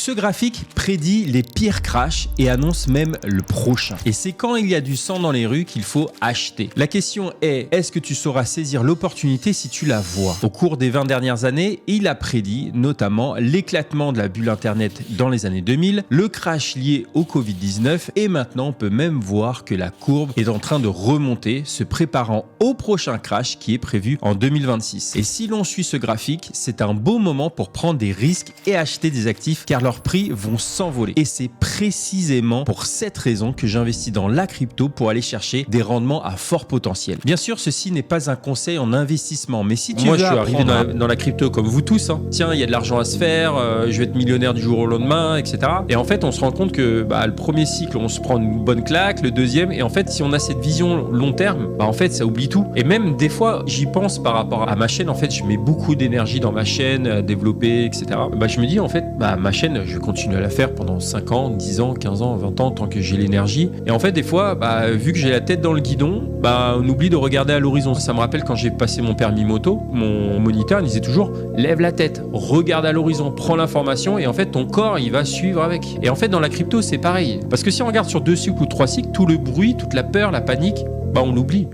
Ce graphique prédit les pires crashs et annonce même le prochain. Et c'est quand il y a du sang dans les rues qu'il faut acheter. La question est, est-ce que tu sauras saisir l'opportunité si tu la vois? Au cours des 20 dernières années, il a prédit notamment l'éclatement de la bulle Internet dans les années 2000, le crash lié au Covid-19 et maintenant on peut même voir que la courbe est en train de remonter, se préparant au prochain crash qui est prévu en 2026. Et si l'on suit ce graphique, c'est un beau moment pour prendre des risques et acheter des actifs car leurs prix vont s'envoler. Et c'est précisément pour cette raison que j'investis dans la crypto pour aller chercher des rendements à fort potentiel. Bien sûr, ceci n'est pas un conseil en investissement, mais si tu veux je suis arrivé dans la crypto comme vous tous. Tiens, il y a de l'argent à se faire, je vais être millionnaire du jour au lendemain, etc. Et en fait, on se rend compte que le premier cycle, on se prend une bonne claque, le deuxième, et en fait, si on a cette vision long terme, en fait, ça oublie tout. Et même des fois, j'y pense par rapport à ma chaîne. En fait, je mets beaucoup d'énergie dans ma chaîne, à développer, etc. Je me dis, en fait, ma chaîne, je vais continuer à la faire pendant 5 ans, 10 ans, 15 ans, 20 ans, tant que j'ai l'énergie. Et en fait, des fois, vu que j'ai la tête dans le guidon, on oublie de regarder à l'horizon. Ça me rappelle quand j'ai passé mon permis moto, mon moniteur disait toujours, lève la tête, regarde à l'horizon, prends l'information et en fait, ton corps, il va suivre avec. Et en fait, dans la crypto, c'est pareil. Parce que si on regarde sur 2 cycles ou 3 cycles, tout le bruit, toute la peur, la panique, on l'oublie.